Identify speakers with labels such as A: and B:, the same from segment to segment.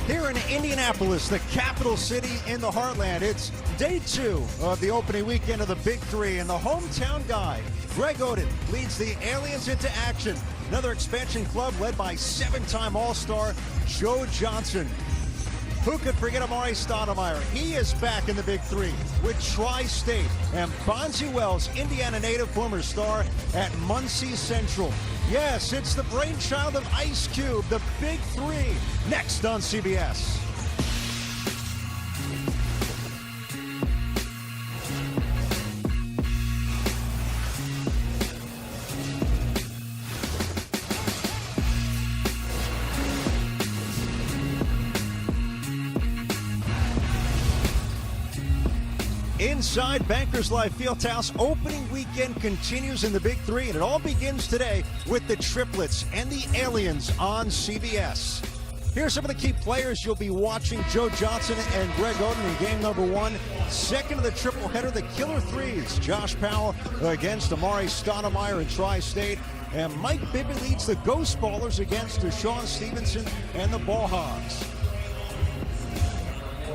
A: Here in Indianapolis, the capital city in the heartland, it's day 2 of the opening weekend of the Big 3, and the hometown guy, Greg Oden, leads the Aliens into action. Another expansion club led by 7-time All-Star Joe Johnson. Who could forget Amari Stoudemire? He is back in the Big 3 with Tri-State and Bonzi Wells, Indiana native, former star at Muncie Central. Yes, it's the brainchild of Ice Cube, the Big 3, next on CBS. Inside Bankers Life Fieldhouse, opening weekend continues in the Big 3, and it all begins today with the Triplets and the Aliens on CBS. Here's some of the key players you'll be watching: Joe Johnson and Greg Oden in game number 1. Second of the triple header, the Killer Threes. Josh Powell against Amari Stoudemire and Tri-State. And Mike Bibby leads the Ghost Ballers against Deshaun Stevenson and the Ball Hogs.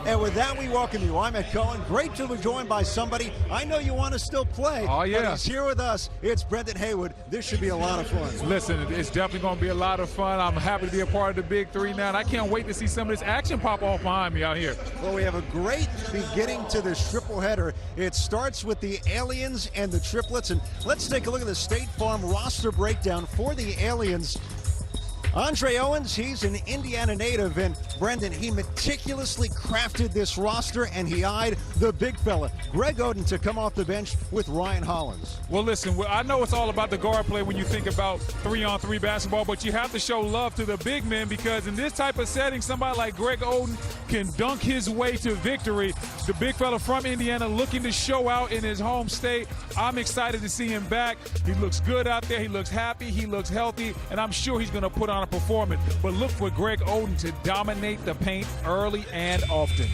A: And with that, we welcome you. I'm Ed Cohen. Great to be joined by somebody I know you want to still play.
B: Oh, yeah.
A: But he's here with us. It's Brendan Haywood. This should be a lot of fun.
B: Listen, it's definitely going to be a lot of fun. I'm happy to be a part of the Big 3 now, and I can't wait to see some of this action pop off behind me out here.
A: Well, we have a great beginning to this triple header. It starts with the Aliens and the Triplets, and let's take a look at the State Farm roster breakdown for the Aliens. Andre Owens, he's an Indiana native, and Brendan, he meticulously crafted this roster, and he eyed the big fella, Greg Oden, to come off the bench with Ryan Hollins.
B: Well, listen, I know it's all about the guard play when you think about 3-on-3 basketball, but you have to show love to the big men, because in this type of setting, somebody like Greg Oden can dunk his way to victory. The big fella from Indiana looking to show out in his home state. I'm excited to see him back. He looks good out there. He looks happy. He looks healthy, and I'm sure he's going to put on a performance. But look for Greg Oden to dominate the paint early and often.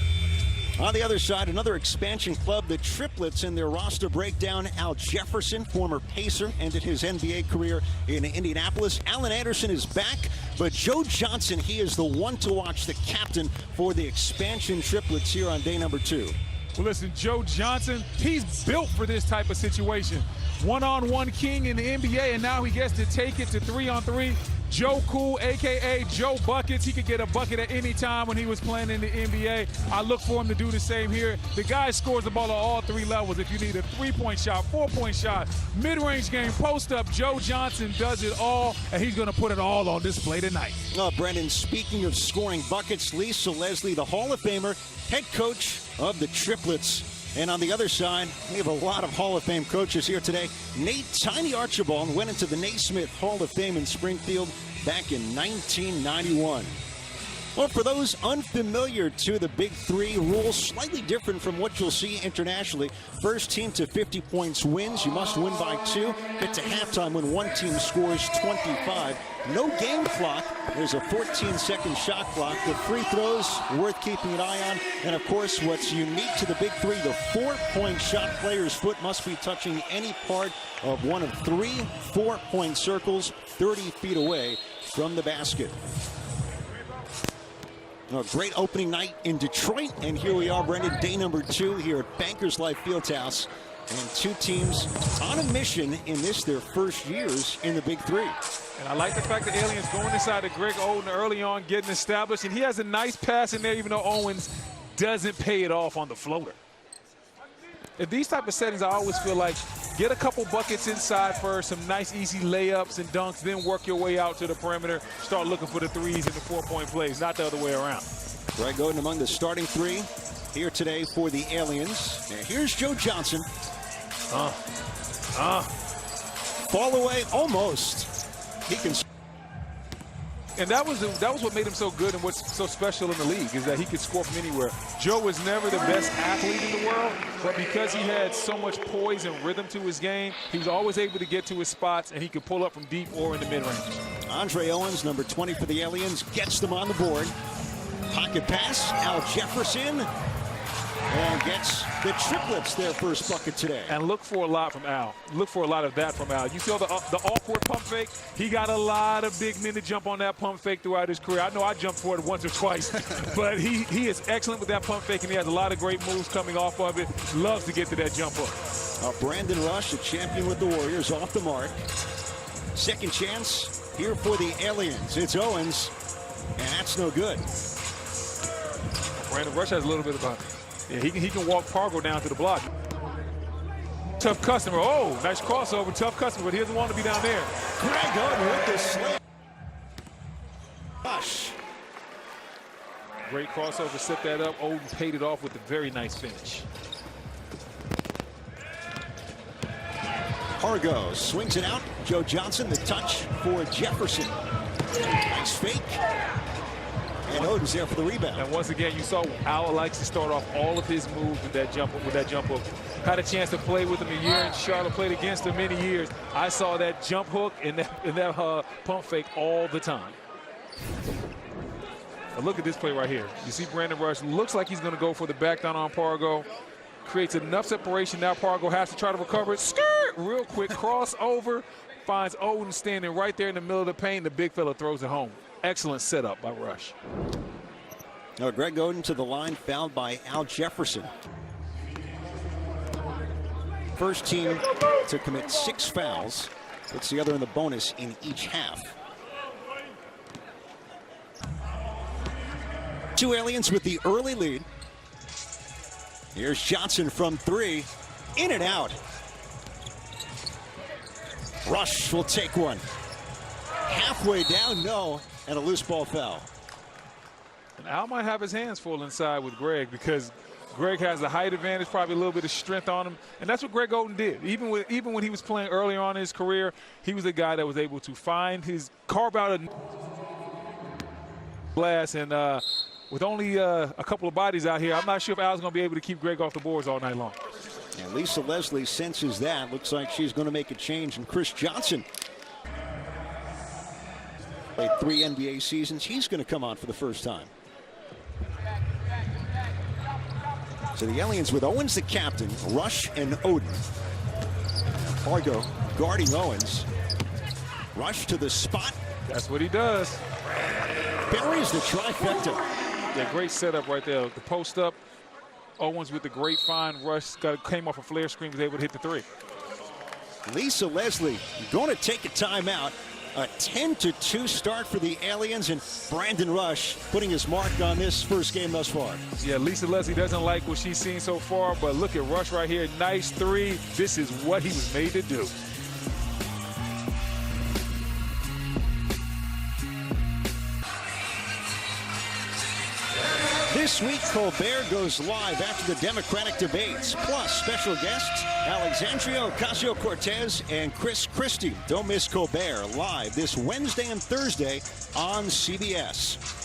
A: On the other side, another expansion club, the Triplets, in their roster breakdown. Al Jefferson, former Pacer, ended his NBA career in Indianapolis. Alan Anderson is back, but Joe Johnson, he is the one to watch, the captain for the expansion Triplets here on day number 2.
B: Well, listen, Joe Johnson, he's built for this type of situation. One-on-one king in the NBA, and now he gets to take it to 3-on-3. Joe Cool, a.k.a. Joe Buckets. He could get a bucket at any time when he was playing in the NBA. I look for him to do the same here. The guy scores the ball at all 3 levels. If you need a 3-point shot, 4-point shot, mid-range game, post-up, Joe Johnson does it all, and he's going to put it all on display tonight.
A: Brendan, speaking of scoring buckets, Lisa Leslie, the Hall of Famer, head coach of the Triplets. And on the other side, we have a lot of Hall of Fame coaches here today. Nate Tiny Archibald went into the Naismith Hall of Fame in Springfield back in 1991. Well, for those unfamiliar to the Big 3 rules, slightly different from what you'll see internationally. First team to 50 points wins. You must win by 2. Get to halftime when one team scores 25. No game clock. There's a 14-second shot clock. The free throws, worth keeping an eye on. And, of course, what's unique to the Big 3, the 4-point shot player's foot must be touching any part of one of 3 4-point circles 30 feet away from the basket. A great opening night in Detroit, and here we are, Brendan, day number 2 here at Bankers Life Fieldhouse, and 2 teams on a mission in this, their first years in the Big 3.
B: And I like the fact that Aliens going inside to Greg Oden early on, getting established, and he has a nice pass in there, even though Owens doesn't pay it off on the floater. In these type of settings, I always feel like get a couple buckets inside first, some nice easy layups and dunks, then work your way out to the perimeter, start looking for the 3s and the 4-point plays, not the other way around.
A: Greg Oden among the starting 3 here today for the Aliens. And here's Joe Johnson. Fall away almost. He can.
B: And that was what made him so good and what's so special in the league, is that he could score from anywhere. Joe was never the best athlete in the world, but because he had so much poise and rhythm to his game, he was always able to get to his spots, and he could pull up from deep or in the mid-range.
A: Andre Owens, number 20 for the Aliens, gets them on the board. Pocket pass, Al Jefferson. And gets the triplets their first bucket today.
B: And look for a lot from Al. Look for a lot of that from Al. You saw the awkward pump fake? He got a lot of big men to jump on that pump fake throughout his career. I know I jumped for it once or twice, but he is excellent with that pump fake, and he has a lot of great moves coming off of it. Loves to get to that jump hook.
A: Brandon Rush, a champion with the Warriors, off the mark. Second chance here for the Aliens. It's Owens, and that's no good.
B: Brandon Rush has a little bit of a... Yeah, he can walk Pargo down to the block. Tough customer. Oh, nice crossover. Tough customer, but he doesn't want to be down there.
A: Greg Oden with the slam. Rush.
B: Great crossover. Set that up. Oden paid it off with a very nice finish.
A: Pargo swings it out. Joe Johnson, the touch for Jefferson. Nice fake. And Oden's there for the rebound.
B: And once again, you saw Al likes to start off all of his moves with that jump hook. Had a chance to play with him a year in Charlotte, played against him many years. I saw that jump hook and that pump fake all the time. But look at this play right here. You see Brandon Rush looks like he's going to go for the back down on Pargo. Creates enough separation. Now Pargo has to try to recover it. Skirt! Real quick crossover. Finds Oden standing right there in the middle of the paint. The big fella throws it home. Excellent setup by Rush.
A: Now Greg Oden to the line, fouled by Al Jefferson. First team to commit 6 fouls. Puts the other in the bonus in each half. 2 Aliens with the early lead. Here's Johnson from 3. In and out. Rush will take one. Halfway down, no. And a loose ball foul.
B: And Al might have his hands full inside with Greg because Greg has the height advantage, probably a little bit of strength on him. And that's what Greg Oden did. Even when he was playing earlier on in his career, he was a guy that was able to carve out a glass. And with only a couple of bodies out here, I'm not sure if Al's going to be able to keep Greg off the boards all night long.
A: And Lisa Leslie senses that. Looks like she's going to make a change. And Chris Johnson, played 3 NBA seasons. He's going to come on for the first time. So the Aliens with Owens the captain, Rush and Oden. Pargo guarding Owens. Rush to the spot.
B: That's what he does.
A: Buries the trifecta.
B: Yeah, great setup right there. The post up. Owens with the great find. Rush came off a flare screen, was able to hit the 3.
A: Lisa Leslie going to take a timeout. A 10-2 start for the Aliens, and Brandon Rush putting his mark on this first game thus far.
B: Yeah, Lisa Leslie doesn't like what she's seen so far, but look at Rush right here. Nice 3. This is what he was made to do.
A: This week, Colbert goes live after the Democratic debates. Plus, special guests Alexandria Ocasio-Cortez and Chris Christie. Don't miss Colbert live this Wednesday and Thursday on CBS.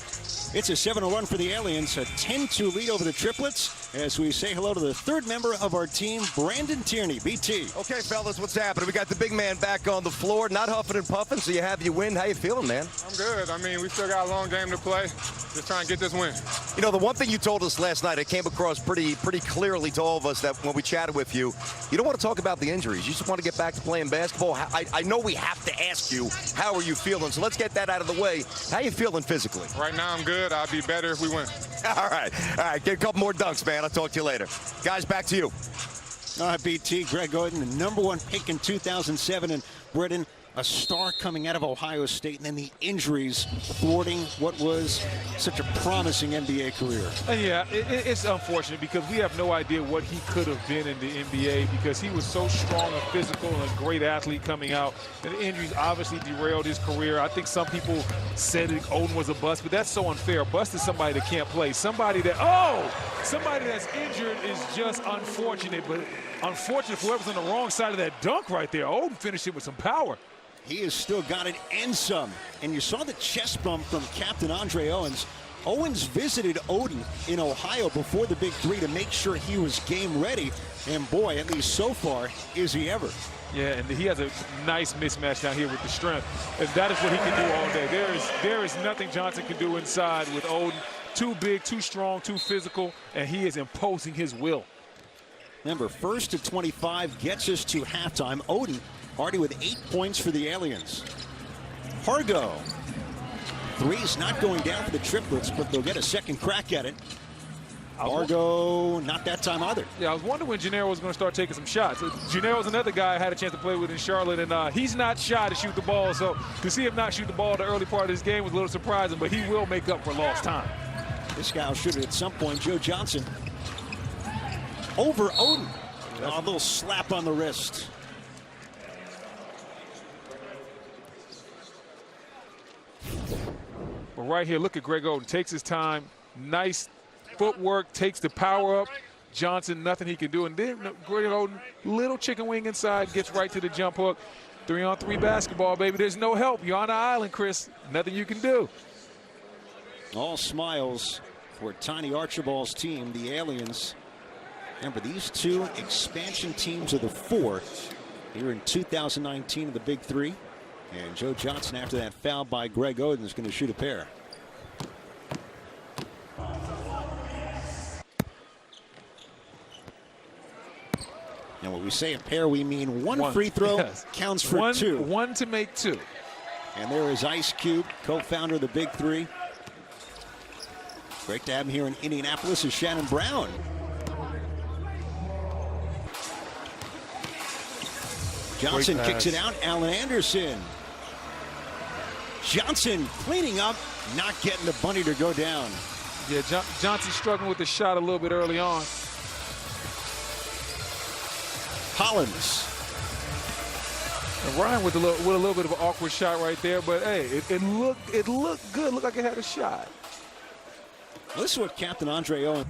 A: It's a 7-1 for the Aliens, a 10-2 lead over the Triplets, as we say hello to the third member of our team, Brandon Tierney. BT.
C: Okay, fellas, what's happening? We got the big man back on the floor, not huffing and puffing, so you have your win. How you feeling, man?
D: I'm good. I mean, we still got a long game to play. Just trying to get this win.
C: You know, the one thing you told us last night, it came across pretty clearly to all of us that when we chatted with you, you don't want to talk about the injuries. You just want to get back to playing basketball. I know we have to ask you, how are you feeling? So let's get that out of the way. How you feeling physically?
D: Right now, I'm good. I'll be better if we win.
C: All right. Get a couple more dunks, man. I'll talk to you later. Guys, back to you.
A: BT, Greg Oden, the #1 pick in 2007, and Britain, a star coming out of Ohio State, and then the injuries thwarting what was such a promising NBA career.
B: And yeah, it's unfortunate because we have no idea what he could have been in the NBA because he was so strong and physical and a great athlete coming out. And the injuries obviously derailed his career. I think some people said that Oden was a bust, but that's so unfair. A bust is somebody that can't play. Somebody that's injured is just unfortunate, but unfortunate for whoever's on the wrong side of that dunk right there. Oden finished it with some power.
A: He has still got it and some. And you saw the chest bump from Captain Andre Owens. Owens visited Oden in Ohio before the Big Three to make sure he was game ready. And boy, at least so far, is he ever.
B: Yeah, and he has a nice mismatch down here with the strength. And that is what he can do all day. There is nothing Johnson can do inside with Oden. Too big, too strong, too physical, and he is imposing his will.
A: Remember, first to 25 gets us to halftime. Oden already with 8 points for the Aliens. Pargo. Three's not going down for the Triplets, but they'll get a second crack at it. Pargo, not that time either.
B: Yeah, I was wondering when Jannero was going to start taking some shots. Jannero's another guy I had a chance to play with in Charlotte, and he's not shy to shoot the ball. So to see him not shoot the ball the early part of this game was a little surprising, but he will make up for lost time.
A: This guy will shoot it at some point. Joe Johnson over Oden. A little slap on the wrist.
B: But right here, look at Greg Oden. Takes his time. Nice footwork. Takes the power up. Johnson, nothing he can do. And then Greg Oden, little chicken wing inside, gets right to the jump hook. 3-on-3 basketball, baby. There's no help. You're on the island, Chris. Nothing you can do.
A: All smiles for Tiny Archibald's team, the Aliens. Remember, these two expansion teams are the four here in 2019 of the Big Three. And Joe Johnson, after that foul by Greg Oden, is going to shoot a pair. And when we say a pair, we mean one free throw counts for two.
B: One to make two.
A: And there is Ice Cube, co-founder of the Big Three. Great to have him here in Indianapolis is Shannon Brown. Johnson kicks it out. Allen Anderson. Johnson cleaning up, not getting the bunny to go down.
B: Yeah, Johnson struggling with the shot a little bit early on.
A: Hollins.
B: And Ryan with a little bit of an awkward shot right there, but hey, it looked good. Looked like it had a shot.
A: This is what Captain Andre Owens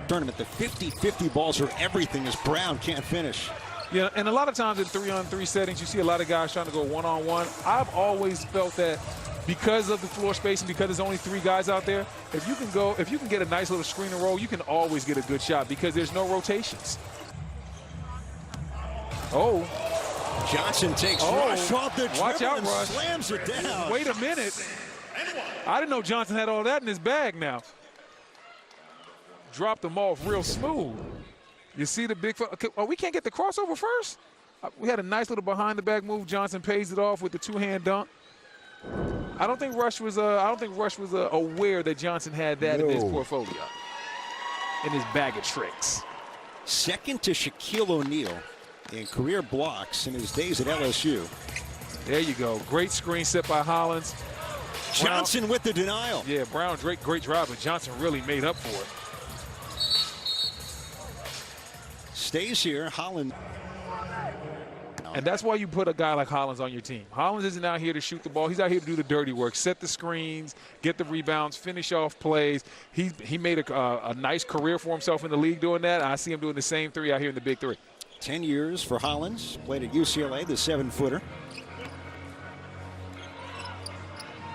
A: tournament. The 50-50 balls are everything as Brown can't finish.
B: Yeah, and a lot of times in 3-on-3 settings, you see a lot of guys trying to go one-on-one. I've always felt that because of the floor spacing, because there's only 3 guys out there, if you can get a nice little screen and roll, you can always get a good shot because there's no rotations. Oh.
A: Johnson takes Rush off the dribble.
B: Watch out,
A: and
B: Rush.
A: Slams it down.
B: Wait a minute. I didn't know Johnson had all that in his bag now. Dropped them off real smooth. You see the big, okay, we can't get the crossover first? We had a nice little behind the back move. Johnson pays it off with the 2-hand dunk. I don't think Rush was aware that Johnson had that in his portfolio, in his bag of tricks.
A: Second to Shaquille O'Neal in career blocks in his days at LSU.
B: There you go. Great screen set by Hollins.
A: Johnson with the denial.
B: Yeah, Brown, great drive, but Johnson really made up for it.
A: Stays here, Hollins.
B: And that's why you put a guy like Hollins on your team. Hollins isn't out here to shoot the ball. He's out here to do the dirty work, set the screens, get the rebounds, finish off plays. He made a nice career for himself in the league doing that. I see him doing the same 3 out here in the Big 3.
A: 10 years for Hollins. Played at UCLA, the 7-footer.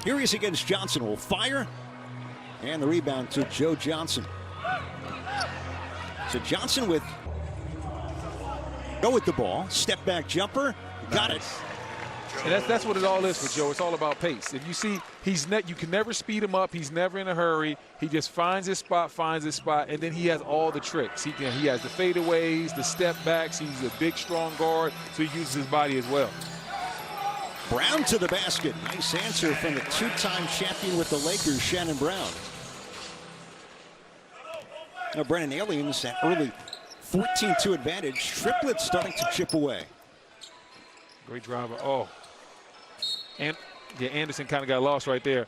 A: Here he is against Johnson. Will fire. And the rebound to Joe Johnson. So Johnson with the ball. Step back jumper. Got it.
B: And that's what it all is for Joe. It's all about pace. If you see, you can never speed him up. He's never in a hurry. He just finds his spot, and then he has all the tricks. He has the fadeaways, the step backs. He's a big, strong guard, so he uses his body as well.
A: Brown to the basket. Nice answer from the 2-time champion with the Lakers, Shannon Brown. Now, Brennan, Aliens that early 14-2 advantage. Triplets starting to chip away.
B: Great driver. Oh. And yeah, Anderson kind of got lost right there.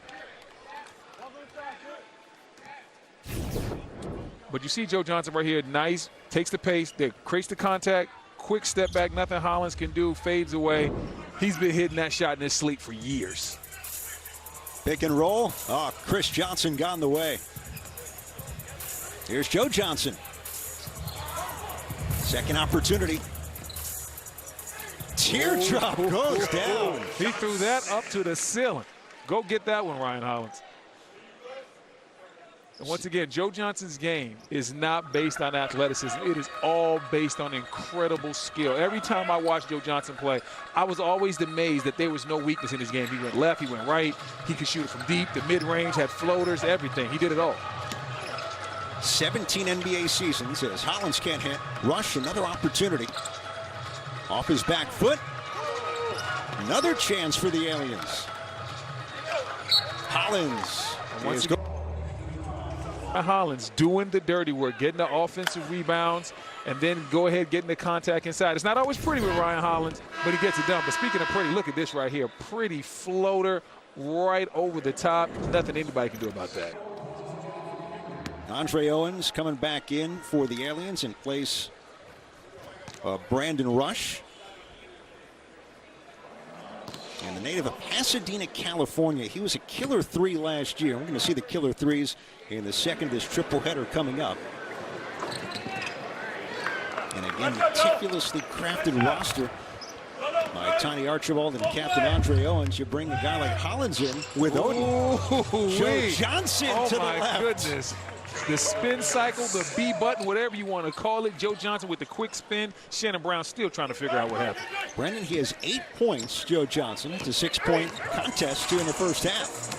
B: But you see Joe Johnson right here. Nice. Takes the pace. Creates the contact. Quick step back. Nothing Hollins can do. Fades away. He's been hitting that shot in his sleep for years.
A: Pick and roll. Oh, Chris Johnson got in the way. Here's Joe Johnson. Second opportunity. Teardrop goes down.
B: He threw that up to the ceiling. Go get that one, Ryan Hollins. And once again, Joe Johnson's game is not based on athleticism. It is all based on incredible skill. Every time I watched Joe Johnson play, I was always amazed that there was no weakness in his game. He went left, he went right, he could shoot it from deep, the mid-range, had floaters, everything. He did it all.
A: 17 NBA seasons as Hollins can't hit. Rush, another opportunity. Off his back foot. Another chance for the Aliens. Hollins.
B: Once again, Hollins doing the dirty work, getting the offensive rebounds, and then go ahead getting the contact inside. It's not always pretty with Ryan Hollins, but he gets it done. But speaking of pretty, look at this right here. Pretty floater right over the top. Nothing anybody can do about that.
A: Andre Owens coming back in for the Aliens in place of Brandon Rush. And the native of Pasadena, California. He was a killer 3 last year. We're going to see the killer 3s in the second of this triple header coming up. And again, meticulously crafted roster by Tiny Archibald and Captain Andre Owens. You bring a guy like Hollins in with Oden. Joe Johnson to the left.
B: Oh, my goodness. The spin cycle, the B button, whatever you want to call it. Joe Johnson with the quick spin. Shannon Brown still trying to figure out what happened.
A: Brendan, he has 8 points, Joe Johnson. It's a 6-point contest here in the first half.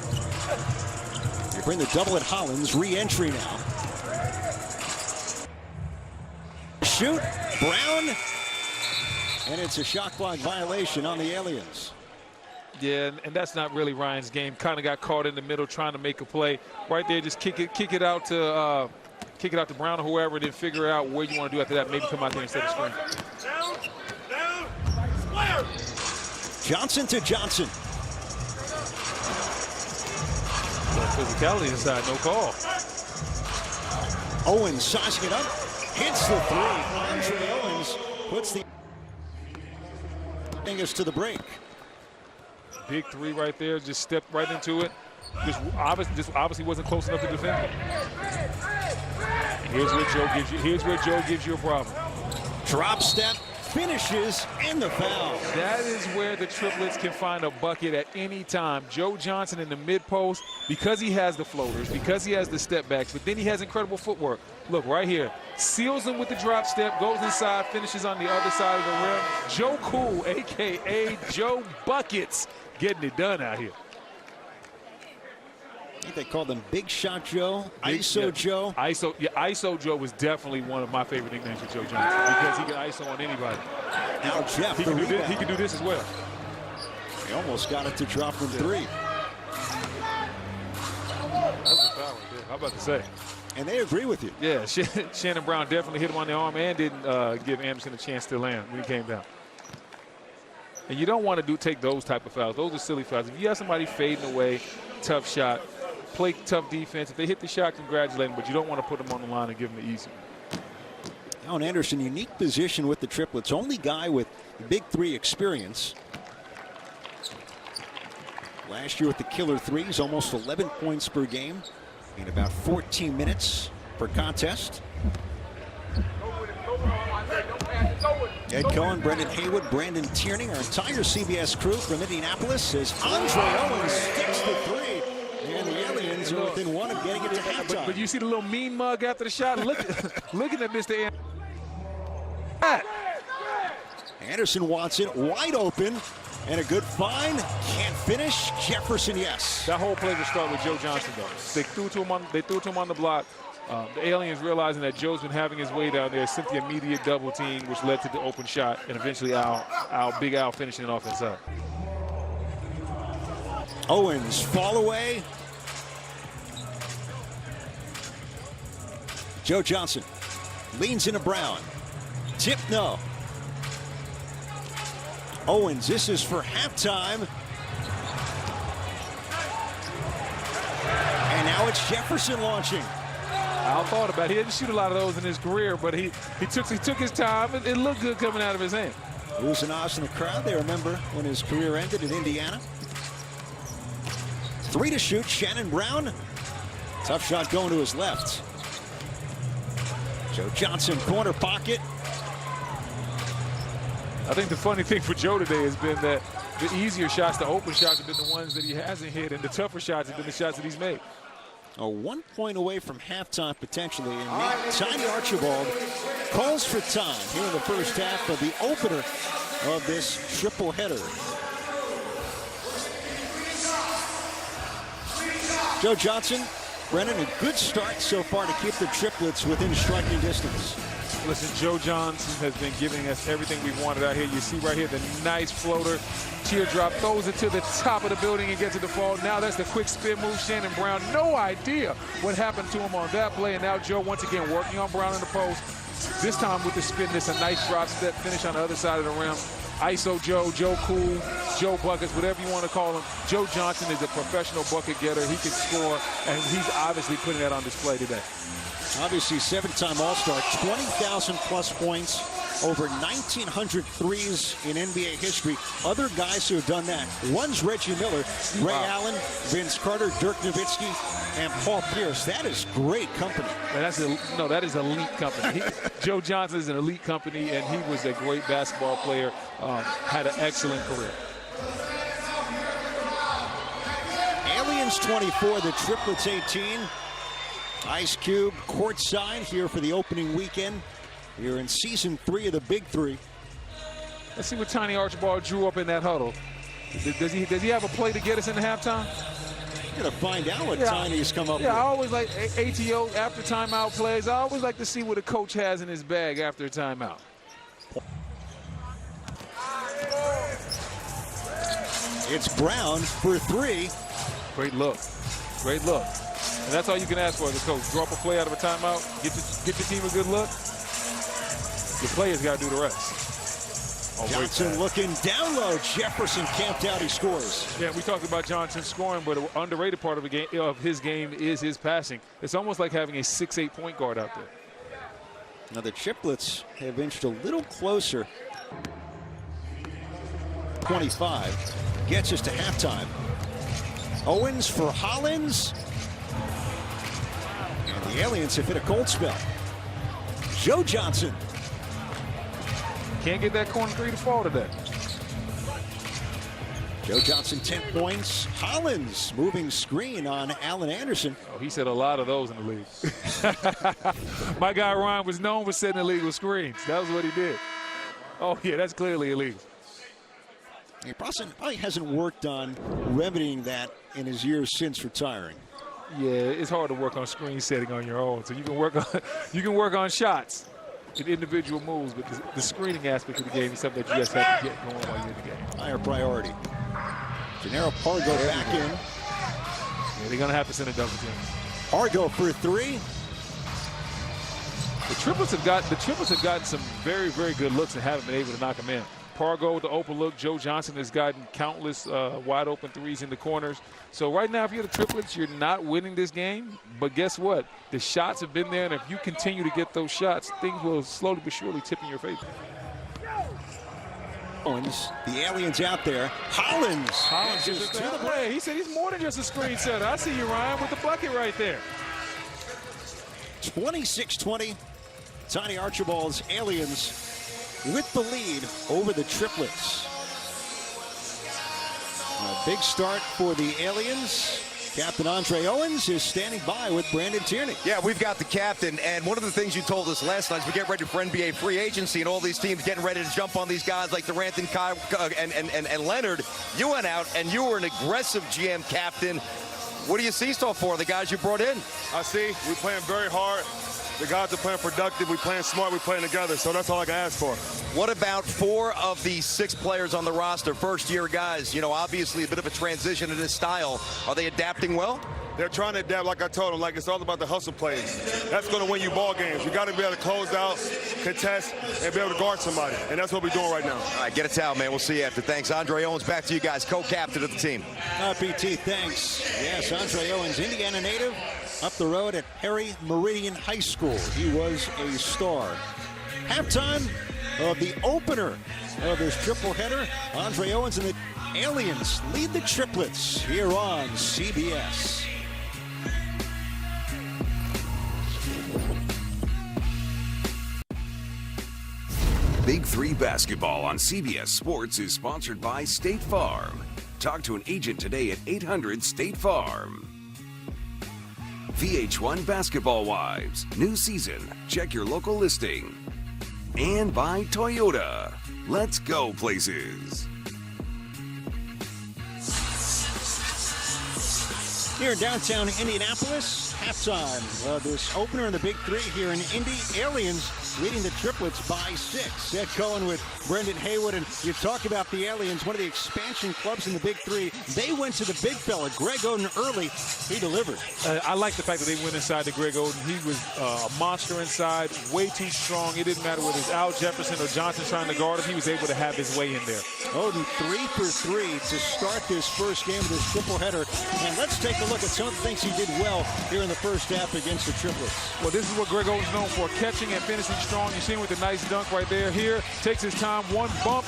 A: You bring the double at Hollins. Re-entry now. Shoot. Brown. And it's a shot clock violation on the Aliens.
B: Yeah, and that's not really Ryan's game. Kind of got caught in the middle trying to make a play. Right there, just kick it out to Brown or whoever, then figure out what you want to do after that. Maybe come out there instead of screen.
A: Johnson to Johnson.
B: Physicality inside, no call.
A: Owens sizing it up, hits the 3. Andre Owens puts the fingers to the break.
B: Big 3 right there, just stepped right into it. Just obviously wasn't close enough to defend it. Here's where Joe gives you a problem.
A: Drop step, finishes, and the foul.
B: That is where the Triplets can find a bucket at any time. Joe Johnson in the mid-post, because he has the floaters, because he has the step backs, but then he has incredible footwork. Look right here, seals him with the drop step, goes inside, finishes on the other side of the rim. Joe Cool, a.k.a. Joe Buckets, getting it done out here.
A: I think they called him Big Shot Joe, ISO Joe.
B: ISO Joe was definitely one of my favorite nicknames for Joe Johnson because he can ISO on anybody.
A: Now Jeff,
B: he can do this as well.
A: He almost got it to drop from 3.
B: That's a foul right there. I'm about to say.
A: And they agree with you.
B: Yeah, Shannon Brown definitely hit him on the arm and didn't give Anderson a chance to land when he came down. And you don't want to take those type of fouls. Those are silly fouls. If you have somebody fading away, tough shot, play tough defense. If they hit the shot, congratulate them, but you don't want to put them on the line and give them the easy one.
A: Now, Anderson, unique position with the Triplets. Only guy with Big 3 experience. Last year with the killer 3s, almost 11 points per game in about 14 minutes per contest. Ed Cohen, Brendan Haywood, Brandon Tierney, our entire CBS crew from Indianapolis as Andre Owens sticks the 3. And the Aliens are within 1 of getting it to halftime.
B: But you see the little mean mug after the shot? Looking at Mr. Anderson.
A: Anderson wants it wide open. And a good find. Can't finish. Jefferson, yes.
B: That whole play would start with Joe Johnson, though. They threw to him on the block. The Aliens realizing that Joe's been having his way down there, sent the immediate double team, which led to the open shot, and eventually Big Al finishing it off inside.
A: Owens, fall away. Joe Johnson leans into Brown. Tip, no. Owens, this is for halftime. And now it's Jefferson launching.
B: Al thought about it. He didn't shoot a lot of those in his career, but he took his time, and it looked good coming out of his hand.
A: Losing Oz in the crowd. They remember when his career ended in Indiana. 3 to shoot. Shannon Brown. Tough shot going to his left. Joe Johnson, corner pocket.
B: I think the funny thing for Joe today has been that the easier shots, the open shots, have been the ones that he hasn't hit, and the tougher shots have been the shots that he's made.
A: A 1 point away from halftime potentially. And Tiny Archibald calls for time here in the first half of the opener of this triple header. Joe Johnson, Brennan, a good start so far to keep the triplets within striking distance.
B: Listen, Joe Johnson has been giving us everything we wanted out here. You see right here the nice floater, teardrop, throws it to the top of the building and gets to the fall. Now that's the quick spin move. Shannon Brown, no idea what happened to him on that play. And now Joe once again working on Brown in the post. This time with the spin, this a nice drop step finish on the other side of the rim. ISO Joe, Joe Cool, Joe Buckets, whatever you want to call him. Joe Johnson is a professional bucket getter. He can score, and he's obviously putting that on display today.
A: Obviously, 7-time All-Star, 20,000-plus points, over 1,900 threes in NBA history. Other guys who have done that. One's Reggie Miller, Ray Allen, Vince Carter, Dirk Nowitzki, and Paul Pierce. That is great company.
B: That is elite company. Joe Johnson is an elite company, and he was a great basketball player. Had an excellent career.
A: Aliens 24, the Triplets 18. Ice Cube courtside here for the opening weekend. Here in season 3 of the Big 3.
B: Let's see what Tiny Archibald drew up in that huddle. Does he have a play to get us into halftime?
A: We're going to find out what Tiny's come up with.
B: I always like ATO after timeout plays. I always like to see what a coach has in his bag after a timeout.
A: It's Brown for 3.
B: Great look. Great look. And that's all you can ask for as a coach. Draw up a play out of a timeout, get your team a good look. The players got to do the rest.
A: Johnson looking down low. Jefferson camped out. He scores.
B: Yeah, we talked about Johnson scoring, but an underrated part of his game is his passing. It's almost like having a 6'8" point guard out there.
A: Now the Triplets have inched a little closer. 25 gets us to halftime. Owens for Hollins. And the Aliens have hit a cold spell. Joe Johnson.
B: Can't get that corner 3 to fall today.
A: Joe Johnson, 10 points. Hollins moving screen on Allen Anderson.
B: Oh, he said a lot of those in the league. My guy Ryan was known for setting illegal screens. That was what he did. Oh, yeah, that's clearly illegal.
A: He probably hasn't worked on remedying that in his years since retiring.
B: Yeah, it's hard to work on screen setting on your own. So you can work on shots and individual moves, but the screening aspect of the game is something that you just have to get going while you're in the game.
A: Higher priority. Jannero Pargo back in.
B: Yeah, they're going to have to send a double team.
A: Pargo for 3.
B: The Triplets have gotten some very, very good looks and haven't been able to knock them in. Pargo with the open look. Joe Johnson has gotten countless wide open threes in the corners. So right now, if you're the Triplets, you're not winning this game. But guess what? The shots have been there, and if you continue to get those shots, things will slowly but surely tip in your favor.
A: Owens, the Aliens out there. Hollins
B: is to the play. He said he's more than just a screen setter. I see you, Ryan, with the bucket right there.
A: 26-20. Tiny Archibald's Aliens with the lead over the Triplets. A big start for the Aliens. Captain Andre Owens is standing by with Brandon Tierney.
C: Yeah, we've got the captain, and one of the things you told us last night is we get ready for NBA free agency and all these teams getting ready to jump on these guys like Durant and Kai and Leonard. You went out and you were an aggressive GM captain. What do you see so far, the guys you brought in?
E: I see we're playing very hard. The guys are playing productive. We're playing smart. We're playing together. So that's all I can ask for.
C: What about 4 of the 6 players on the roster, first-year guys? You know, obviously a bit of a transition in this style. Are they adapting well?
E: They're trying to adapt, like I told them, like it's all about the hustle plays. That's going to win you ball games. You got to be able to close out, contest, and be able to guard somebody. And that's what we're doing right now.
C: All right, get a towel, man. We'll see you after. Thanks. Andre Owens, back to you guys, co-captain of the team.
A: PT, thanks. Yes, Andre Owens, Indiana native, up the road at Harry Meridian High School. He was a star. Halftime of the opener of this triple header. Andre Owens and the Aliens lead the Triplets here on CBS.
F: Big 3 basketball on CBS Sports is sponsored by State Farm. Talk to an agent today at 800 State Farm. VH1 Basketball Wives. New season. Check your local listing. And by Toyota. Let's go places.
A: Here in downtown Indianapolis, halftime of this opener in the Big Three here in Indy. Aliens leading the Triplets by 6. Ed Cohen with Brendan Haywood, and you talk about the Aliens, one of the expansion clubs in the Big Three. They went to the big fella, Greg Oden, early. He delivered.
B: I like the fact that they went inside to Greg Oden. He was a monster inside, way too strong. It didn't matter whether it's Al Jefferson or Johnson trying to guard him. He was able to have his way in there.
A: Oden 3 for 3 to start this first game of this triple header. And let's take a look at some of the things he did well here in the first half against the Triplets.
B: Well, this is what Greg Oden's known for, catching and finishing strong. You see him with a nice dunk right there. Here, takes his time, one bump.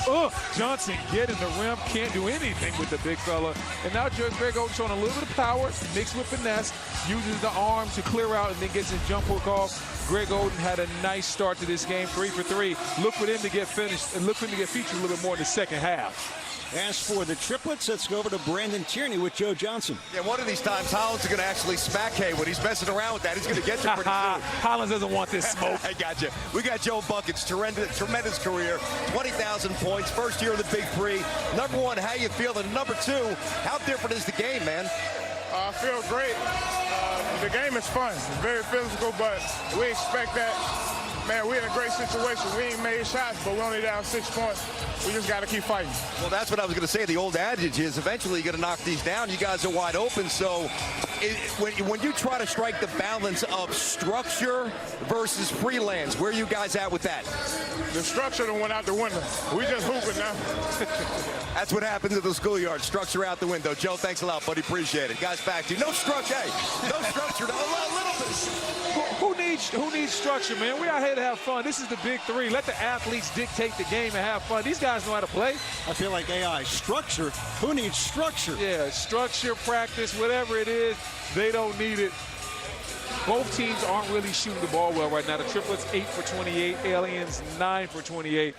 B: Johnson getting the rim, can't do anything with the big fella. And now Greg Oden showing a little bit of power, mixed with finesse, uses the arm to clear out and then gets his jump hook off. Greg Oden had a nice start to this game, 3 for 3. Look for him to get finished and look for him to get featured a little bit more in the second half.
A: As for the Triplets, let's go over to Brandon Tierney with Joe Johnson.
C: Yeah, one of these times, Hollins is going to actually smack Haywood. He's messing around with that. He's going to get you pretty soon.
B: Hollins doesn't want this smoke.
C: I got you. We got Joe Buckets, tremendous career, 20,000 points, first year of the Big Three. Number one, how you feeling? Number two, how different is the game, man?
D: I feel great. The game is fun. It's very physical, but we expect that. Man, we're in a great situation. We ain't made shots, but we're only down 6 points. We just got to keep fighting.
C: Well, that's what I was going to say. The old adage is eventually you're going to knock these down. You guys are wide open. So when you try to strike the balance of structure versus freelance, where are you guys at with that?
D: The structure done went out the window. We just hooping now.
C: That's what happens at the schoolyard. Structure out the window. Joe, thanks a lot, buddy. Appreciate it. Guys, back to you. No structure. Hey, no structure. A little bit.
B: Who needs structure, man? We out here to have fun. This is the Big Three. Let the athletes dictate the game and have fun. These guys know how to play.
A: I feel like AI. Structure? Who needs structure?
B: Yeah, structure, practice, whatever it is, they don't need it. Both teams aren't really shooting the ball well right now. The Triplets 8 for 28, Aliens 9 for 28.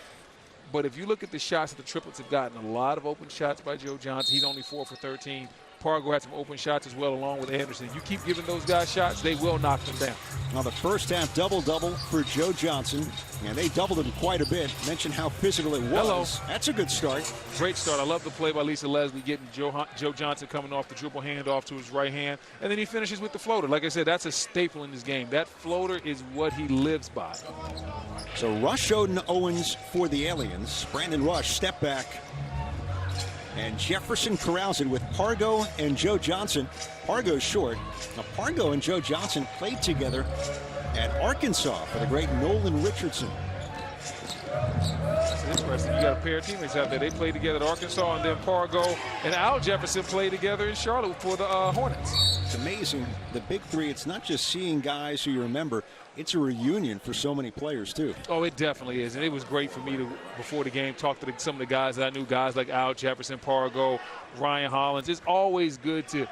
B: But if you look at the shots that the Triplets have gotten, a lot of open shots by Joe Johnson. He's only 4 for 13. Pargo had some open shots as well, along with Anderson. You keep giving those guys shots, they will knock them down.
A: Now the first half double-double for Joe Johnson, and they doubled him quite a bit. Mentioned how physical it was.
B: Hello.
A: That's a good start.
B: Great start. I love the play by Lisa Leslie, getting Joe Johnson coming off the dribble handoff to his right hand, and then he finishes with the floater. Like I said, that's a staple in this game. That floater is what he lives by.
A: So Rush, Oden, Owens for the Aliens. Brandon Rush, step back. And Jefferson corrals it with Pargo and Joe Johnson. Pargo's short. Now, Pargo and Joe Johnson played together at Arkansas for the great Nolan Richardson.
B: That's interesting. You got a pair of teammates out there. They played together at Arkansas, and then Pargo and Al Jefferson played together in Charlotte for the Hornets.
A: It's amazing. The Big Three, it's not just seeing guys who you remember. It's a reunion for so many players, too.
B: Oh, it definitely is. And it was great for me to, before the game, talk to some of the guys that I knew, guys like Al Jefferson, Pargo, Ryan Hollins. It's always good to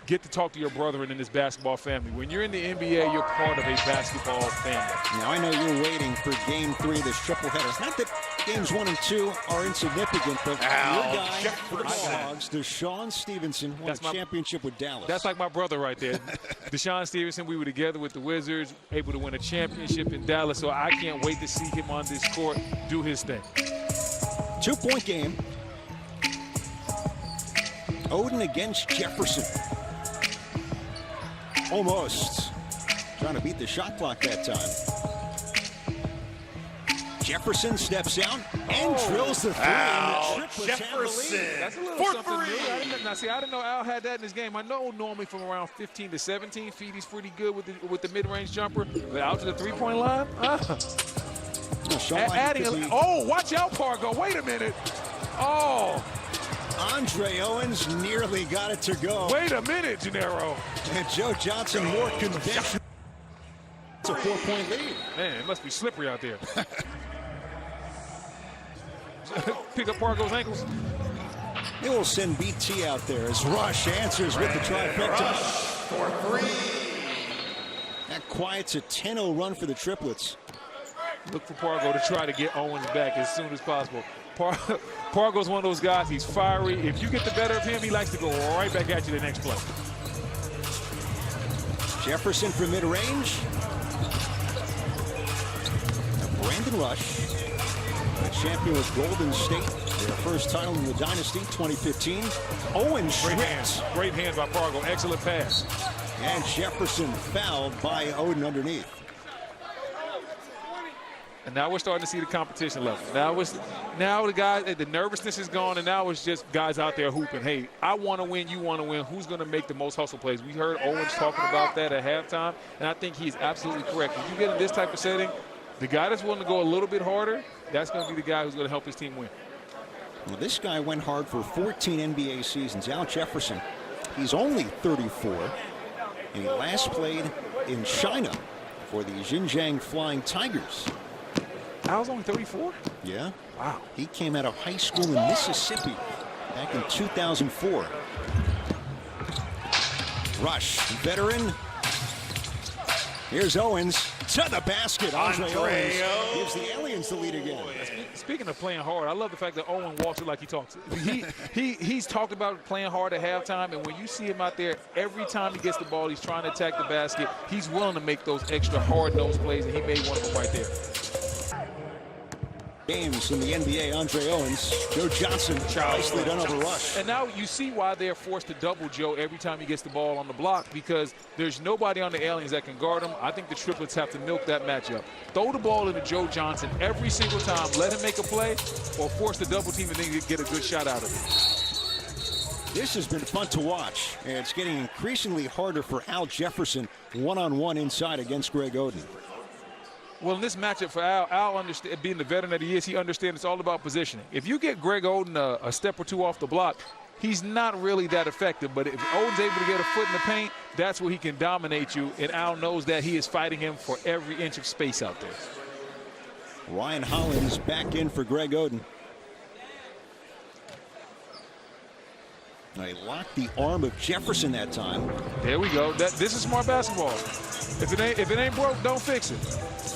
B: get to talk to your brethren in this basketball family. When you're in the NBA, you're part of a basketball family.
A: Now, I know you're waiting for Game 3 of this triple header. Not that Games 1 and 2 are insignificant, but your guy for the Bulldogs, Deshaun Stevenson, won a championship with Dallas.
B: That's like my brother right there. Deshaun Stevenson, we were together with the Wizards, able to win a championship in Dallas, so I can't wait to see him on this court do his thing.
A: 2-point game. Oden against Jefferson. Almost. Trying to beat the shot clock that time. Jefferson steps out and drills the three.
G: Jefferson.
B: That's a little something new. I didn't know Al had that in his game. I know normally from around 15 to 17 feet, he's pretty good with the mid-range jumper. But out to the three-point line, watch out, Pargo. Wait a minute. Oh.
A: Andre Owens nearly got it to go.
B: Wait a minute, Jannero.
A: And Joe Johnson more conventional. It's a 4-point lead.
B: Man, it must be slippery out there. Pick up Pargo's ankles.
A: They will send BT out there as Rush answers with the trifecta.
G: For 3.
A: That quiets a 10-0 run for the Triplets.
B: Look for Pargo to try to get Owens back as soon as possible. Pargo's one of those guys, he's fiery. If you get the better of him, he likes to go right back at you the next play.
A: Jefferson from mid-range. Brandon Rush, a champion with Golden State, their first title in the Dynasty, 2015. Owens,
B: great hand by Pargo, excellent pass.
A: And Jefferson fouled by Oden underneath.
B: And now we're starting to see the competition level. Now the nervousness is gone, and now it's just guys out there hooping. Hey, I want to win, you want to win. Who's going to make the most hustle plays? We heard Owens talking about that at halftime, and I think he's absolutely correct. When you get in this type of setting, the guy that's willing to go a little bit harder, that's going to be the guy who's going to help his team win.
A: Well, this guy went hard for 14 NBA seasons. Al Jefferson, he's only 34, and he last played in China for the Xinjiang Flying Tigers.
B: Al's only 34?
A: Yeah.
B: Wow.
A: He came out of high school in Mississippi back in 2004. Rush, veteran. Here's Owens to the basket. Andre Owens gives the Aliens the lead again.
B: Speaking of playing hard, I love the fact that Owen walks it like he talks. He's talked about playing hard at halftime, and when you see him out there, every time he gets the ball, he's trying to attack the basket. He's willing to make those extra hard-nosed plays, and he made one of them right there.
A: Games in the NBA, Andre Owens, Joe Johnson, nicely done over Rush.
B: And now you see why they're forced to double Joe every time he gets the ball on the block, because there's nobody on the Aliens that can guard him. I think the Triplets have to milk that matchup. Throw the ball into Joe Johnson every single time. Let him make a play, or force the double team and then get a good shot out of it.
A: This has been fun to watch, and it's getting increasingly harder for Al Jefferson one-on-one inside against Greg Oden.
B: Well, in this matchup for Al being the veteran that he is, he understands it's all about positioning. If you get Greg Oden a step or two off the block, he's not really that effective. But if Oden's able to get a foot in the paint, that's where he can dominate you. And Al knows that he is fighting him for every inch of space out there.
A: Ryan Hollins back in for Greg Oden. They locked the arm of Jefferson that time.
B: There we go. This is smart basketball. If it ain't broke, don't fix it.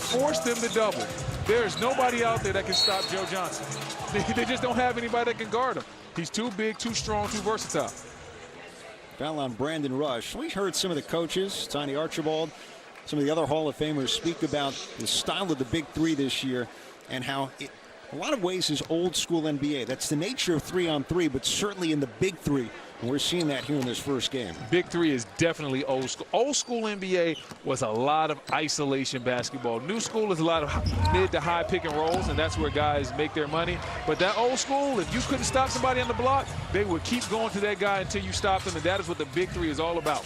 B: Force them to double. There's nobody out there that can stop Joe Johnson. They just don't have anybody that can guard him. He's too big, too strong, too versatile.
A: Foul on Brandon Rush. We heard some of the coaches, Tiny Archibald, some of the other Hall of Famers speak about the style of the Big Three this year and how it, a lot of ways, is old school NBA. That's the nature of 3-on-3, but certainly in the Big Three. And we're seeing that here in this first game.
B: Big Three is definitely old school. Old school NBA was a lot of isolation basketball. New school is a lot of mid to high pick and rolls, and that's where guys make their money. But that old school, if you couldn't stop somebody on the block, they would keep going to that guy until you stopped them, and that is what the Big Three is all about.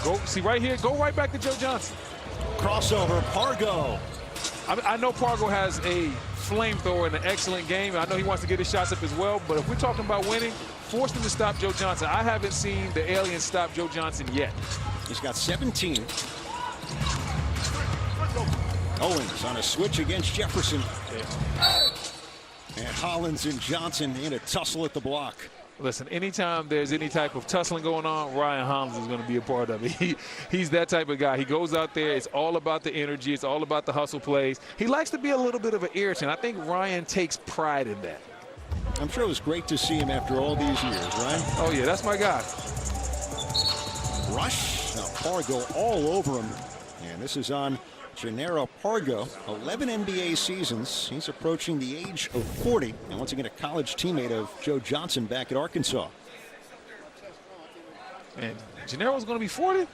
B: Go, see right here, go right back to Joe Johnson.
A: Crossover, Pargo.
B: I know Pargo has a flamethrower and an excellent game. I know he wants to get his shots up as well, but if we're talking about winning, force them to stop Joe Johnson. I haven't seen the Aliens stop Joe Johnson yet.
A: He's got 17. Owens on a switch against Jefferson. And Hollins and Johnson in a tussle at the block.
B: Listen, anytime there's any type of tussling going on, Ryan Hollins is going to be a part of it. He's that type of guy. He goes out there. It's all about the energy. It's all about the hustle plays. He likes to be a little bit of an irritant. I think Ryan takes pride in that.
A: I'm sure it was great to see him after all these years, right?
B: Oh, yeah, that's my guy.
A: Rush. Now Pargo all over him. And this is on Jannero. Pargo, 11 NBA seasons. He's approaching the age of 40. And once again, a college teammate of Joe Johnson back at Arkansas.
B: And Jannero's going to be 40?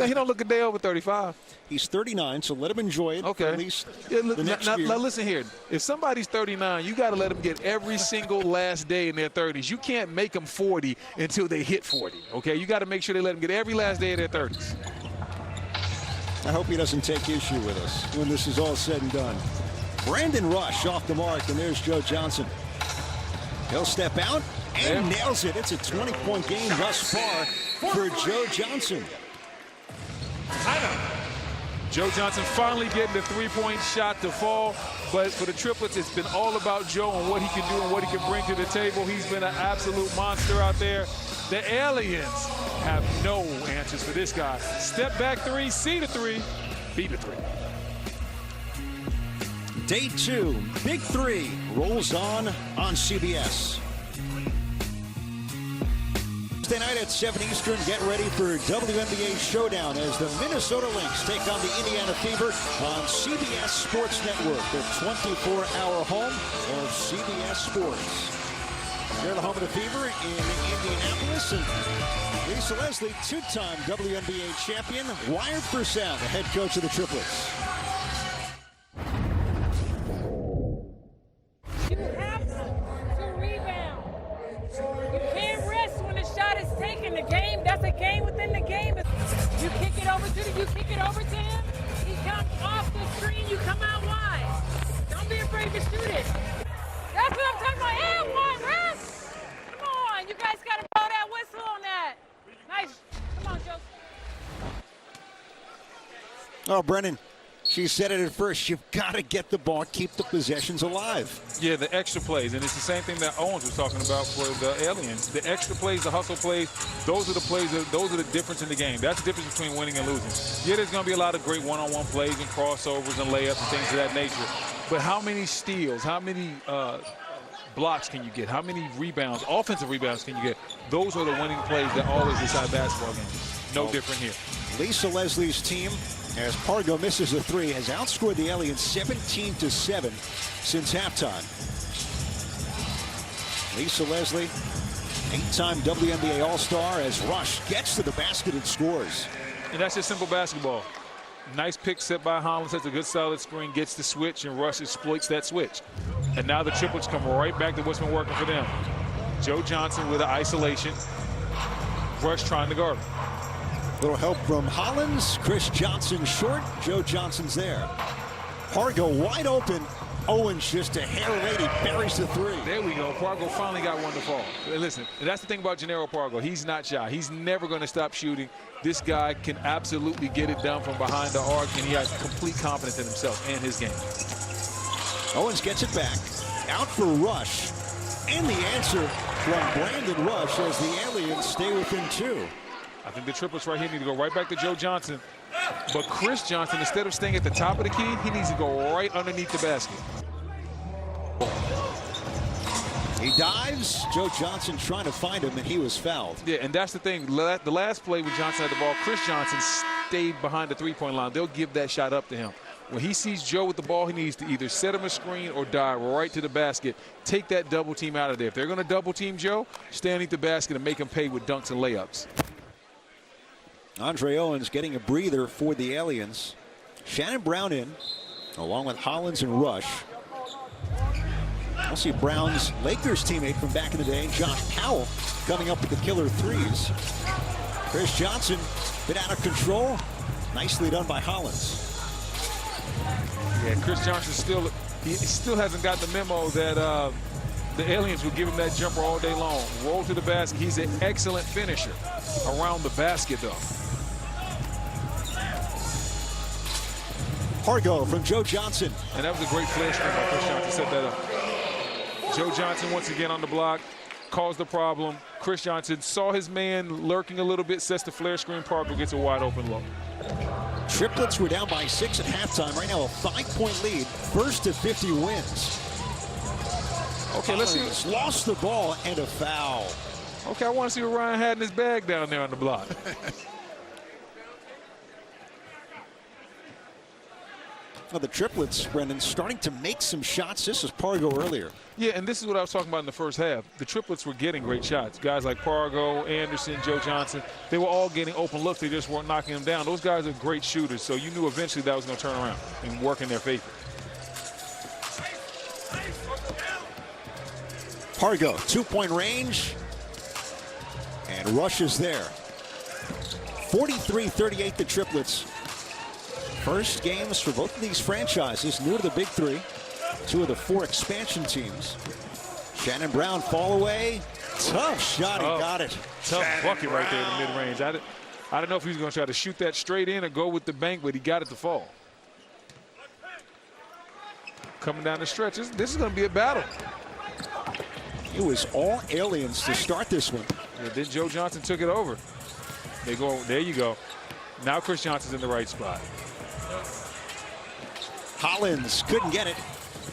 B: He don't look a day over 35.
A: He's 39, so let him enjoy it.
B: Okay.
A: For at least the next year.
B: Now listen here. If somebody's 39, you got to let them get every single last day in their 30s. You can't make them 40 until they hit 40. Okay. You got to make sure they let them get every last day of their 30s.
A: I hope he doesn't take issue with us when this is all said and done. Brandon Rush off the mark, and there's Joe Johnson. He'll step out and nails it. It's a 20-point game thus far for Joe Johnson.
B: Joe Johnson finally getting the three-point shot to fall, but for the Triplets, it's been all about Joe and what he can do and what he can bring to the table. He's been an absolute monster out there. The Aliens have no answers for this guy. Step back three, see the three, beat the three.
A: Day 2, Big 3 rolls on CBS. Thursday night at 7 Eastern, get ready for WNBA Showdown as the Minnesota Lynx take on the Indiana Fever on CBS Sports Network, the 24-hour home of CBS Sports. They're the home of the Fever in Indianapolis, and Lisa Leslie, two-time WNBA champion, wired for sound, the head coach of the Triplets.
H: You have to rebound. You can't rest when the shot is taken. The game, that's a game within the game. You kick it over to him. He comes off the screen. You come out wide. Don't be afraid to shoot it. That's what I'm talking about. And one rest. Come on, you guys got to blow that whistle on that. Nice. Come on, Joseph.
A: Oh, Brennan, she said it at first. You've got to get the ball, keep the possessions alive.
B: Yeah, the extra plays, and it's the same thing that Owens was talking about for the Aliens. The extra plays, the hustle plays, those are the plays, those are the difference in the game. That's the difference between winning and losing. Yeah, there's going to be a lot of great one-on-one plays and crossovers and layups and things of that nature. But how many steals, how many blocks can you get? How many rebounds, offensive rebounds can you get? Those are the winning plays that always decide basketball games. No different here.
A: Lisa Leslie's team, as Pargo misses a three, has outscored the Aliens 17-7 since halftime. Lisa Leslie, 8-time WNBA All-Star, as Rush gets to the basket and scores.
B: And that's just simple basketball. Nice pick set by Hollins, has a good solid screen, gets the switch, and Rush exploits that switch. And now the Triplets come right back to what's been working for them. Joe Johnson with an isolation. Rush trying to guard him.
A: Little help from Hollins. Chris Johnson short. Joe Johnson's there. Pargo wide open. Owens just a hair lady, buries the three.
B: There we go. Pargo finally got one to fall. Listen, that's the thing about Jannero Pargo. He's not shy. He's never going to stop shooting. This guy can absolutely get it done from behind the arc, and he has complete confidence in himself and his game.
A: Owens gets it back. Out for Rush. And the answer from Brandon Rush as the Aliens stay within two.
B: I think the Triplets right here need to go right back to Joe Johnson. But Chris Johnson, instead of staying at the top of the key, he needs to go right underneath the basket.
A: He dives. Joe Johnson trying to find him, and he was fouled.
B: Yeah, and that's the thing. The last play when Johnson had the ball, Chris Johnson stayed behind the three-point line. They'll give that shot up to him. When he sees Joe with the ball, he needs to either set him a screen or dive right to the basket. Take that double team out of there. If they're going to double team Joe, stay underneath the basket and make him pay with dunks and layups.
A: Andre Owens getting a breather for the Aliens. Shannon Brown in, along with Hollins and Rush. We'll see Brown's Lakers teammate from back in the day, Josh Powell, coming up with the killer threes. Chris Johnson, bit out of control. Nicely done by Hollins.
B: Yeah, Chris Johnson still hasn't got the memo that the Aliens will give him that jumper all day long. Roll to the basket. He's an excellent finisher around the basket, though.
A: Pargo from Joe Johnson.
B: And that was a great flare screen by Chris Johnson. Set that up. Joe Johnson once again on the block, caused the problem. Chris Johnson saw his man lurking a little bit, sets the flare screen. Pargo gets a wide open look.
A: Triplets were down by 6 at halftime. Right now a 5-point lead. First to 50 wins.
B: Okay, let's see.
A: Lost the ball and a foul.
B: Okay, I want to see what Ryan had in his bag down there on the block.
A: Well, the Triplets, Brendan, starting to make some shots. This was Pargo earlier.
B: Yeah, and this is what I was talking about in the first half. The Triplets were getting great shots. Guys like Pargo, Anderson, Joe Johnson, they were all getting open looks. They just weren't knocking them down. Those guys are great shooters, so you knew eventually that was going to turn around and work in their favor.
A: Pargo, 2-point range. And Rush is there. 43-38, the Triplets. First games for both of these franchises, new to the Big Three. 2 of the 4 expansion teams. Shannon Brown, fall away. Tough shot, he got it.
B: Tough bucket right there in the mid-range. I don't know if he was going to try to shoot that straight in or go with the bank, but he got it to fall. Coming down the stretch, this is going to be a battle.
A: It was all Aliens to start this one.
B: Yeah, then Joe Johnson took it over. They go, there you go. Now Chris Johnson's in the right spot. Hollins
A: couldn't get it.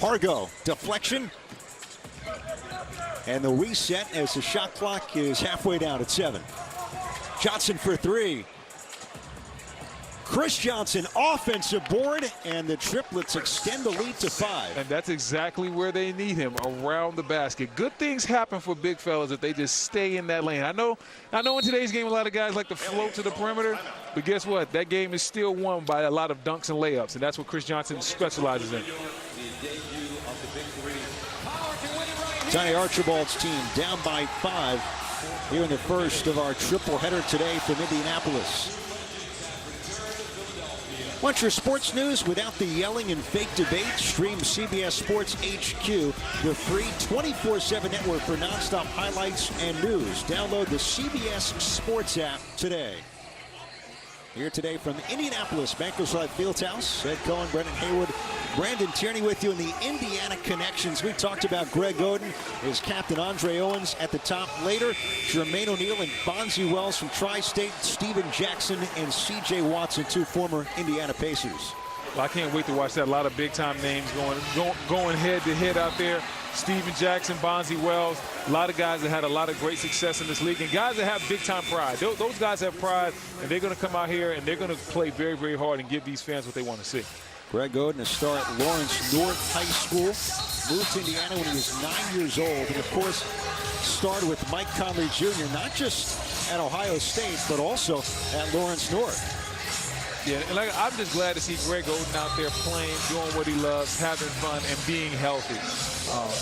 A: Pargo, deflection. And the reset as the shot clock is halfway down at 7. Johnson for 3. Chris Johnson, offensive board, and the Triplets extend the lead to 5.
B: And that's exactly where they need him, around the basket. Good things happen for big fellas if they just stay in that lane. I know in today's game a lot of guys like to float to the perimeter, but guess what? That game is still won by a lot of dunks and layups, and that's what Chris Johnson specializes in.
A: Andre Archibald's team down by 5 here in the first of our triple header today from Indianapolis. Want your sports news without the yelling and fake debate? Stream CBS Sports HQ, your free 24/7 network for nonstop highlights and news. Download the CBS Sports app today. Here today from Indianapolis, Bankers Life Fieldhouse. Ed Cohen, Brendan Haywood, Brandon Tierney with you in the Indiana Connections. We talked about Greg Oden, his captain Andre Owens at the top later. Jermaine O'Neal and Bonzi Wells from Tri-State, Steven Jackson and C.J. Watson, 2 former Indiana Pacers.
B: Well, I can't wait to watch that. A lot of big-time names going head-to-head out there. Steven Jackson, Bonzi Wells, a lot of guys that had a lot of great success in this league, and guys that have big-time pride. Those guys have pride, and they're going to come out here, and they're going to play very, very hard and give these fans what they want to see.
A: Greg Oden, a star at Lawrence North High School, moved to Indiana when he was 9 years old, and, of course, started with Mike Conley Jr., not just at Ohio State, but also at Lawrence North.
B: Yeah, and I'm just glad to see Greg Oden out there playing, doing what he loves, having fun, and being healthy.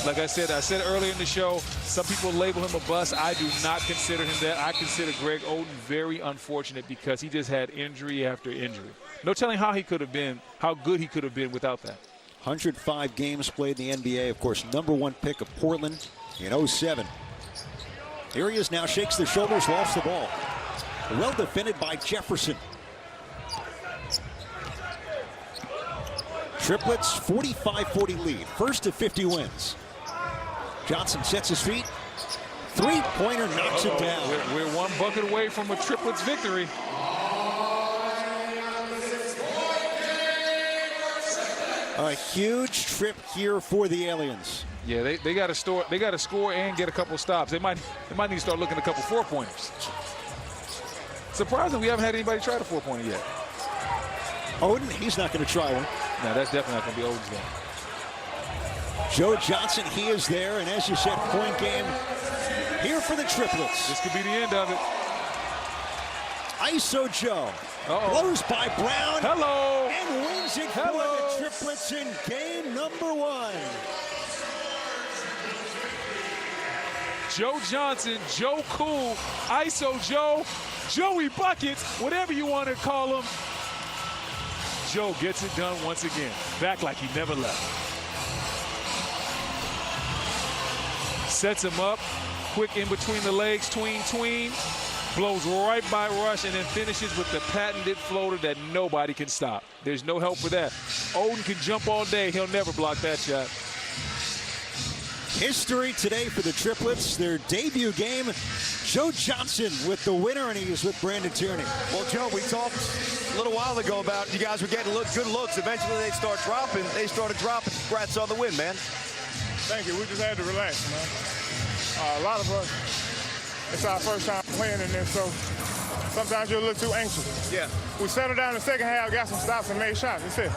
B: Like I said earlier in the show, some people label him a bust. I do not consider him that. I consider Greg Oden very unfortunate because he just had injury after injury. No telling how good he could have been without that.
A: 105 games played in the NBA. Of course, #1 pick of Portland in 07. Here he is now, shakes the shoulders, lofts the ball. Well defended by Jefferson. Triplets 45-40 lead. First to 50 wins. Johnson sets his feet. Three-pointer knocks it down.
B: We're 1 bucket away from a Triplets victory.
A: A huge trip here for the Aliens.
B: Yeah, they got to score and get a couple stops. They might need to start looking at a couple 4-pointers. Surprisingly, we haven't had anybody try the 4-pointer yet.
A: Oden, he's not going to try one.
B: No, that's definitely not going to be Oden's game.
A: Joe Johnson, he is there, and as you said, point game here for the Triplets.
B: This could be the end of it.
A: ISO Joe. Blows by Brown.
B: Hello.
A: And wins it for the Triplets in game #1.
B: Joe Johnson, Joe Cool, ISO Joe, Joey Buckets, whatever you want to call him. Joe gets it done once again. Back like he never left. Sets him up. Quick in between the legs, tween. Blows right by Rush and then finishes with the patented floater that nobody can stop. There's no help for that. Oden can jump all day. He'll never block that shot.
A: History today for the Triplets. Their debut game. Joe Johnson with the winner, and he is with Brandon Tierney.
C: Well, Joe, we talked a little while ago about you guys were getting good looks. Eventually, they start dropping. They started dropping. Congrats on the win, man.
D: Thank you. We just had to relax, man. A lot of us, it's our first time playing in this, so sometimes you're a little too anxious.
C: Yeah.
D: We settled down in the second half, got some stops, and made shots. That's it.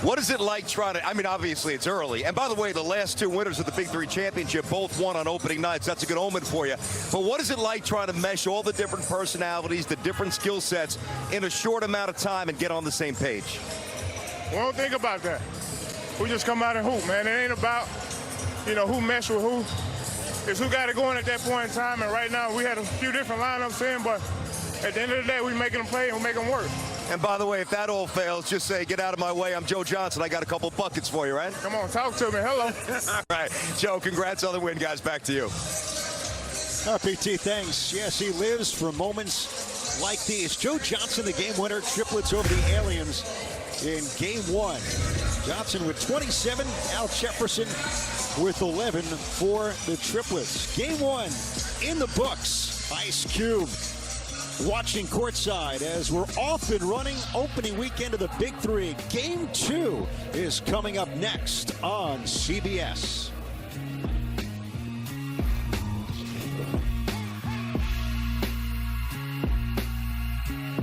C: What is it like trying to, I mean, obviously it's early. And by the way, the last 2 winners of the BIG3 championship both won on opening nights. That's a good omen for you. But what is it like trying to mesh all the different personalities, the different skill sets in a short amount of time and get on the same page?
D: We don't think about that. We just come out and hoop, man. It ain't about, who mesh with who. It's who got it going at that point in time. And right now we had a few different lineups in, but at the end of the day, we're making them play and we're making them work.
C: And by the way, if that all fails, just say, get out of my way. I'm Joe Johnson. I got a couple buckets for you, right?
D: Come on, talk to me. Hello.
C: All right. Joe, congrats on the win, guys. Back to you.
A: PT, thanks. Yes, he lives for moments like these. Joe Johnson, the game winner. Triplets over the Aliens in game 1. Johnson with 27. Al Jefferson with 11 for the Triplets. Game 1 in the books. Ice Cube watching courtside as we're off and running. Opening weekend of the Big 3. Game 2 is coming up next on CBS.